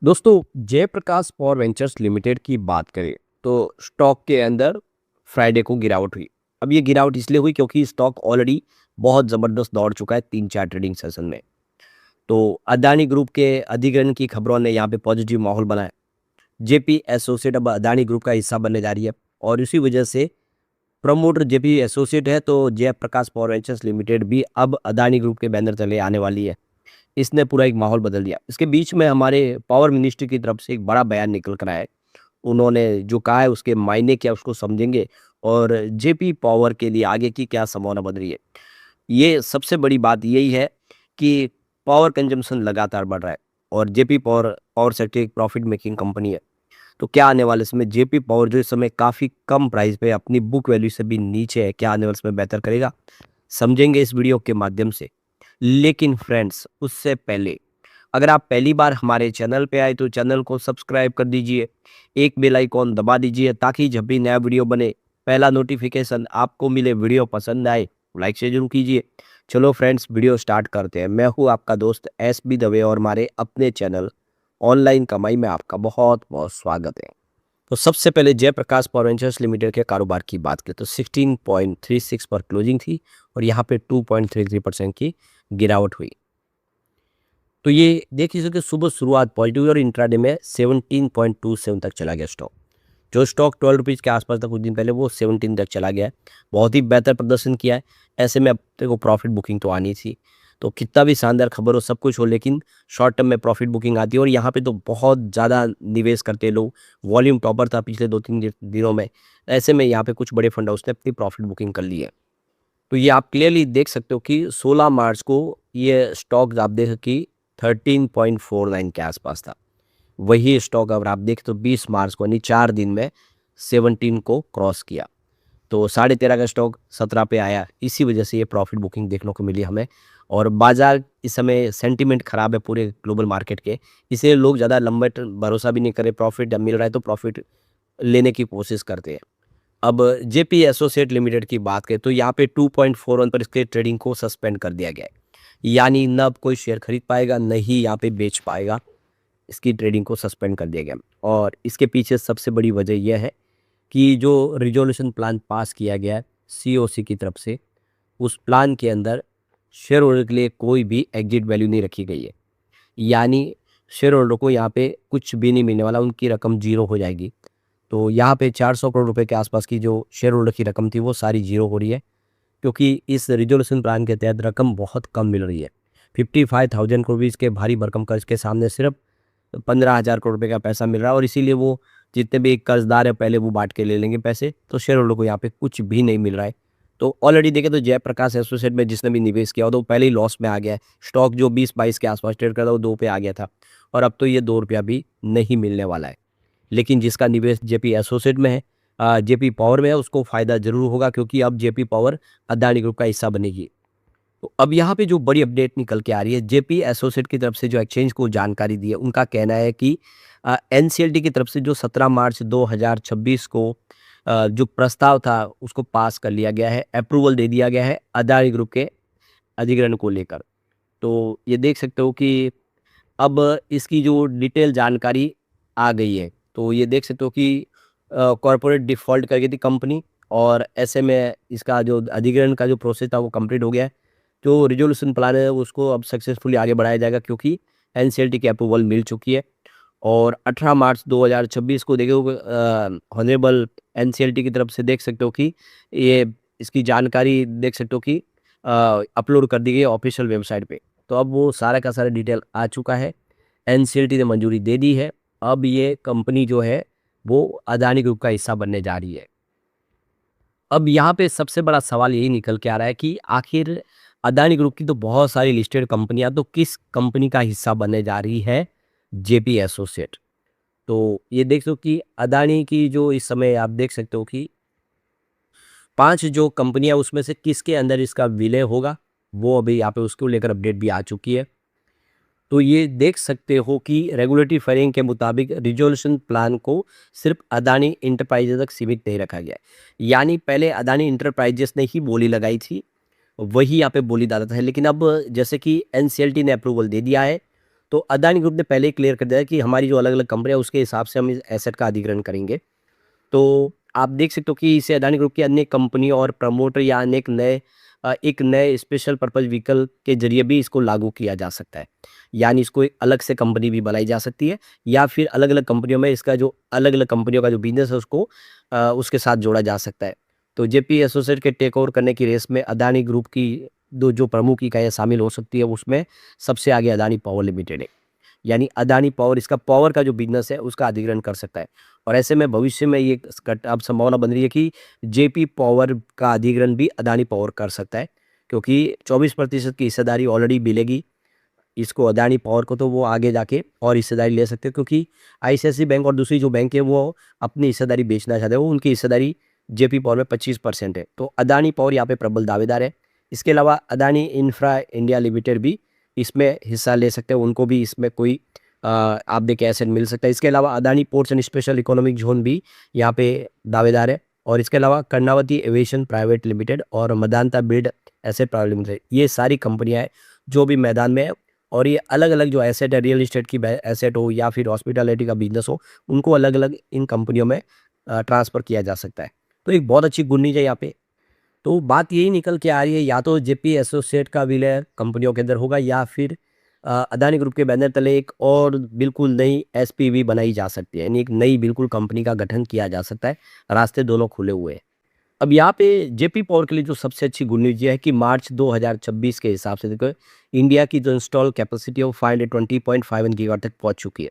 दोस्तों, Jayaprakash power ventures limited की बात करें तो स्टॉक के अंदर फ्राइडे को गिरावट हुई। अब ये गिरावट इसलिए हुई क्योंकि स्टॉक ऑलरेडी बहुत ज़बरदस्त दौड़ चुका है 3-4 ट्रेडिंग सेशन में। तो अदानी ग्रुप के अधिग्रहण की खबरों ने यहाँ पे पॉजिटिव माहौल बनाया। जेपी एसोसिएट अब अदानी ग्रुप का हिस्सा बनने जा रही है और इसी वजह से प्रमोटर जेपी एसोसिएट है, तो जयप्रकाश पावर वेंचर्स लिमिटेड भी अब अदानी ग्रुप के बैनर तले आने वाली है। इसने पूरा एक माहौल बदल दिया। इसके बीच में हमारे पावर मिनिस्ट्री की तरफ से एक बड़ा बयान निकल कर आया है। उन्होंने जो कहा है उसके मायने क्या उसको समझेंगे और जेपी पावर के लिए आगे की क्या संभावना बन रही है। ये सबसे बड़ी बात यही है कि पावर कंजम्पशन लगातार बढ़ रहा है और जेपी पावर पावर सेक्टर एक प्रॉफिट मेकिंग कंपनी है। तो क्या आने वाले समय जेपी पावर जो इस समय काफ़ी कम प्राइस पे अपनी बुक वैल्यू से भी नीचे है, क्या आने वाले समय बेहतर करेगा? समझेंगे इस वीडियो के माध्यम से। लेकिन फ्रेंड्स, उससे पहले अगर आप पहली बार हमारे चैनल पे आए तो चैनल को सब्सक्राइब कर दीजिए, एक बेल आइकॉन दबा दीजिए ताकि जब भी नया वीडियो बने पहला नोटिफिकेशन आपको मिले। वीडियो पसंद आए लाइक से जरूर कीजिए। चलो फ्रेंड्स, वीडियो स्टार्ट करते हैं। मैं हूँ आपका दोस्त एस बी दवे और हमारे अपने चैनल ऑनलाइन कमाई में आपका बहुत बहुत स्वागत है। तो सबसे पहले जयप्रकाश पावर वेंचर्स लिमिटेड के कारोबार की बात करें तो 16.36 पर क्लोजिंग थी और यहाँ पे 2.33% की गिरावट हुई। तो ये देखिए कि सुबह शुरुआत पॉजिटिव हुई और इंट्राडे में 17.27 तक चला गया स्टॉक। जो स्टॉक 12 रुपीज़ के आसपास था कुछ दिन पहले, वो 17 तक चला गया है। बहुत ही बेहतर प्रदर्शन किया है। ऐसे में अब देखो प्रॉफिट बुकिंग तो आनी थी। तो कितना भी शानदार खबर हो, सब कुछ हो, लेकिन शॉर्ट टर्म में प्रॉफिट बुकिंग आती है और यहाँ पे तो बहुत ज़्यादा निवेश करते हैं लोग। वॉल्यूम टॉपर था पिछले 2-3 दिनों में। ऐसे में यहाँ पे कुछ बड़े फंड हाउस ने अपनी प्रॉफिट बुकिंग कर ली है। तो ये आप क्लियरली देख सकते हो कि 16 मार्च को ये स्टॉक आप देख कि 13.49 के आसपास था। वही स्टॉक अगर आप देखें तो 20 मार्च को यानी 4 दिन में 17 को क्रॉस किया। तो 13.5 का स्टॉक 17 पे आया। इसी वजह से ये प्रॉफिट बुकिंग देखने को मिली हमें। और बाजार इस समय सेंटीमेंट खराब है पूरे ग्लोबल मार्केट के, इसलिए लोग ज़्यादा लंबे भरोसा भी नहीं करे। प्रॉफिट जब मिल रहा है तो प्रॉफिट लेने की कोशिश करते हैं। अब जेपी एसोसिएट लिमिटेड की बात करें तो यहाँ पे 2.41 पर इसके ट्रेडिंग को सस्पेंड कर दिया गया है। यानी न अब कोई शेयर खरीद पाएगा, न ही यहाँ पे बेच पाएगा। इसकी ट्रेडिंग को सस्पेंड कर दिया गया और इसके पीछे सबसे बड़ी वजह यह है कि जो रिजोल्यूशन प्लान पास किया गया है सीओसी की तरफ से, उस प्लान के अंदर शेयर होल्डर के लिए कोई भी एग्जिट वैल्यू नहीं रखी गई है। यानी शेयर होल्डर को यहाँ पे कुछ भी नहीं मिलने वाला, उनकी रकम जीरो हो जाएगी। तो यहाँ पे 400 करोड़ रुपए के आसपास की जो शेयर होल्डर की रकम थी वो सारी जीरो हो रही है, क्योंकि इस रिजोल्यूशन प्लान के तहत रकम बहुत कम मिल रही है। 55,000 करोड़ रुपीज़ के भारी भरकम कर्ज के सामने सिर्फ 15,000 करोड़ रुपए का पैसा मिल रहा है और इसीलिए वो जितने भी कर्जदार है पहले वो बांट के ले लेंगे पैसे, तो शेयर होल्डर को यहाँ पे कुछ भी नहीं मिल रहा है। तो ऑलरेडी देखें तो जयप्रकाश एसोसिएट में जिसने भी निवेश किया हो तो वो पहले ही लॉस में आ गया है। स्टॉक जो 20-22 के आसपास ट्रेड करता वो 2 पे आ गया था और अब तो ये 2 रुपया भी नहीं मिलने वाला है। लेकिन जिसका निवेश जेपी एसोसिएट में है, जेपी पावर में है, उसको फ़ायदा ज़रूर होगा क्योंकि अब जेपी पावर अदानी ग्रुप का हिस्सा बनेगी। तो अब यहाँ पे जो बड़ी अपडेट निकल के आ रही है, जेपी एसोसिएट की तरफ से जो एक्सचेंज को जानकारी दी है, उनका कहना है कि एनसीएलटी की तरफ से जो 17 मार्च 2026 को जो प्रस्ताव था उसको पास कर लिया गया है, अप्रूवल दे दिया गया है अदानी ग्रुप के अधिग्रहण को लेकर। तो ये देख सकते हो कि अब इसकी जो डिटेल जानकारी आ गई है। तो ये देख सकते हो कि कॉर्पोरेट डिफ़ॉल्ट कर गई थी कंपनी और ऐसे में इसका जो अधिग्रहण का जो प्रोसेस था वो कंप्लीट हो गया है। जो रिज़ॉल्यूशन प्लान है उसको अब सक्सेसफुली आगे बढ़ाया जाएगा क्योंकि एनसीएलटी की अप्रूवल मिल चुकी है। और 18 मार्च 2026 को देखो हॉनरेबल एनसीएलटी की तरफ से देख सकते हो कि ये इसकी जानकारी देख सकते हो कि अपलोड कर दी गई है ऑफिशियल वेबसाइट पे। तो अब वो सारा का सारा डिटेल आ चुका है। एनसीएलटी ने मंजूरी दे दी है। अब ये कंपनी जो है वो अदानी ग्रुप का हिस्सा बनने जा रही है। अब यहाँ पे सबसे बड़ा सवाल यही निकल के आ रहा है कि आखिर अदानी ग्रुप की तो बहुत सारी लिस्टेड कंपनियां, तो किस कंपनी का हिस्सा बनने जा रही है जेपी एसोसिएट। तो ये देख सकते हो कि अदानी की जो इस समय आप देख सकते हो कि 5 जो कंपनियां उसमें से किसके अंदर इसका विलय होगा, वो अभी यहाँ पे उसको लेकर अपडेट भी आ चुकी है। तो ये देख सकते हो कि रेगुलेटरी फाइलिंग के मुताबिक रिजोल्यूशन प्लान को सिर्फ अदानी इंटरप्राइजेज तक सीमित नहीं रखा गया है। यानी पहले अदानी इंटरप्राइजेस ने ही बोली लगाई थी, वही यहाँ पे बोली दादा था। लेकिन अब जैसे कि एनसीएलटी ने अप्रूवल दे दिया है, तो अदानी ग्रुप ने पहले ही क्लियर कर दिया है कि हमारी जो अलग-अलग कंपनियाँ उसके हिसाब से हम इस एसेट का अधिग्रहण करेंगे। तो आप देख सकते हो कि इसे अदानी ग्रुप की अन्य कंपनियों और प्रमोटर या अनेक नए एक नए स्पेशल पर्पज़ व्हीकल के ज़रिए भी इसको लागू किया जा सकता है। यानी इसको एक अलग से कंपनी भी बनाई जा सकती है या फिर अलग-अलग कंपनियों में इसका जो अलग-अलग कंपनियों का जो बिज़नेस है उसको उसके साथ जोड़ा जा सकता है। तो जेपी एसोसिएट के टेक ओवर करने की रेस में अदानी ग्रुप की दो जो प्रमुख इकाइयाँ शामिल हो सकती है उसमें सबसे आगे अदानी पावर लिमिटेड है। यानी अदानी पावर इसका पावर का जो बिज़नेस है उसका अधिग्रहण कर सकता है। और ऐसे में भविष्य में ये अब संभावना बन रही है कि जेपी पावर का अधिग्रहण भी अदानी पावर कर सकता है, क्योंकि 24% की हिस्सेदारी ऑलरेडी मिलेगी इसको अदानी पावर को, तो वो आगे जाके और हिस्सेदारी ले सकते हैं, क्योंकि आईसीआईसीआई बैंक और दूसरी जो बैंक है वो अपनी हिस्सेदारी बेचना चाहते हैं। वो उनकी हिस्सेदारी जेपी पावर में 25% है। तो अदानी पावर यहाँ पे प्रबल दावेदार है। इसके अलावा अदानी इंफ्रा इंडिया लिमिटेड भी इसमें हिस्सा ले सकते हैं, उनको भी इसमें कोई आप देखिए एसेट मिल सकता है। इसके अलावा Adani ports and special economic zone भी यहाँ पे दावेदार है। और इसके अलावा कर्णावती एविएशन प्राइवेट लिमिटेड और मदांता बिल्ड एसेट प्राइवेट लिमिटेड, ये सारी कंपनियां हैं जो भी मैदान में है। और ये अलग-अलग जो एसेट है, रियल एस्टेट की एसेट हो या फिर हॉस्पिटैलिटी का बिजनेस हो, उनको अलग-अलग इन कंपनियों में ट्रांसफ़र किया जा सकता है। तो एक बहुत अच्छी गुड न्यूज़ है यहाँ पे। तो बात यही निकल के आ रही है, या तो जेपी एसोसिएट का विलय कंपनियों के अंदर होगा या फिर अदानी ग्रुप के बैनर तले एक और बिल्कुल नई एसपीवी बनाई जा सकती है, यानी एक नई बिल्कुल कंपनी का गठन किया जा सकता है। रास्ते दोनों खुले हुए हैं। अब यहाँ पे जेपी पावर के लिए जो सबसे अच्छी गुड न्यूज़ ये है कि मार्च 2026 के हिसाब से देखो, इंडिया की जो इंस्टॉल कैपेसिटी है वो 520.51 गीगावाट तक पहुँच चुकी है।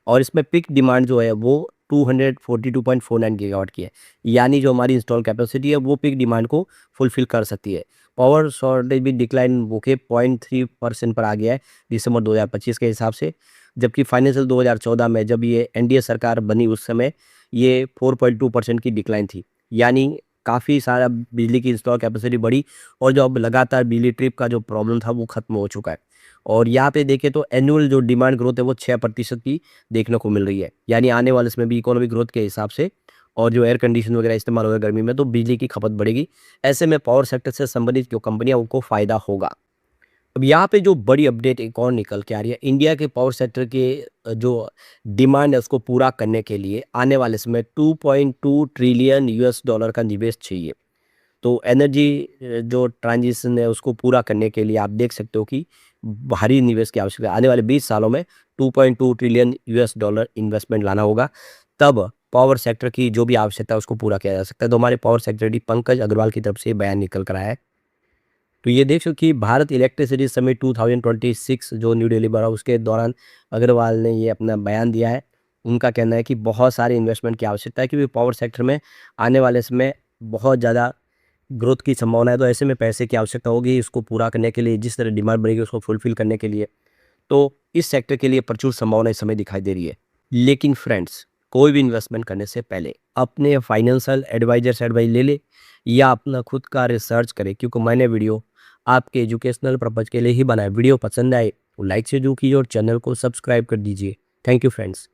और इसमें पीक डिमांड जो है वो 242.49 गीगावाट की है। यानी जो हमारी इंस्टॉल कैपेसिटी है वो पीक डिमांड को फुलफ़िल कर सकती है। पावर शॉर्टेज भी डिक्लाइन होके 0.3% पर आ गया है दिसंबर 2025 के हिसाब से। जबकि फाइनेंशियल 2014 में जब ये एनडीए सरकार बनी उस समय ये 4.2% की डिक्लाइन थी। यानी काफ़ी सारा बिजली की इंस्टॉल कैपेसिटी बढ़ी और जो अब लगातार बिजली ट्रिप का जो प्रॉब्लम था वो ख़त्म हो चुका है। और यहाँ पे देखें तो एनुअल जो डिमांड ग्रोथ है वो 6% की देखने को मिल रही है। यानी आने वाले समय भी इकोनॉमिक ग्रोथ के हिसाब से और जो एयर कंडीशन वगैरह इस्तेमाल होगा गर्मी में, तो बिजली की खपत बढ़ेगी। ऐसे में पावर सेक्टर से संबंधित जो कंपनियाँ उनको फ़ायदा होगा। अब यहाँ पे जो बड़ी अपडेट एक और निकल के आ रही है, इंडिया के पावर सेक्टर के जो डिमांड है उसको पूरा करने के लिए आने वाले समय 2.2 ट्रिलियन यूएस डॉलर का निवेश चाहिए। तो एनर्जी जो ट्रांजिशन है उसको पूरा करने के लिए आप देख सकते हो कि भारी निवेश की आवश्यकता है। आने वाले 20 सालों में 2.2 ट्रिलियन यूएस डॉलर इन्वेस्टमेंट लाना होगा, तब पावर सेक्टर की जो भी आवश्यकता है उसको पूरा किया जा सकता है। तो हमारे पावर सेक्रेटरी पंकज अग्रवाल की तरफ से ये बयान निकल कर आया है। तो ये देख सकते हो कि भारत इलेक्ट्रिसिटी समिट 2026 जो न्यू दिल्ली में रहा उसके दौरान अग्रवाल ने ये अपना बयान दिया है। उनका कहना है कि बहुत सारे इन्वेस्टमेंट की आवश्यकता है, क्योंकि पावर सेक्टर में आने वाले समय बहुत ज़्यादा ग्रोथ की संभावना है। तो ऐसे में पैसे की आवश्यकता होगी इसको पूरा करने के लिए, जिस तरह डिमांड बढ़ेगी उसको फुलफिल करने के लिए। तो इस सेक्टर के लिए प्रचुर संभावना इस समय दिखाई दे रही है। लेकिन फ्रेंड्स, कोई भी इन्वेस्टमेंट करने से पहले अपने फाइनेंशियल एडवाइजर से एडवाइस ले ले या अपना खुद का रिसर्च करें, क्योंकि मैंने वीडियो आपके एजुकेशनल पर्पज़ के लिए ही बनाया। वीडियो पसंद आए तो लाइक से जरूर कीजिए और चैनल को सब्सक्राइब कर दीजिए। Thank you friends.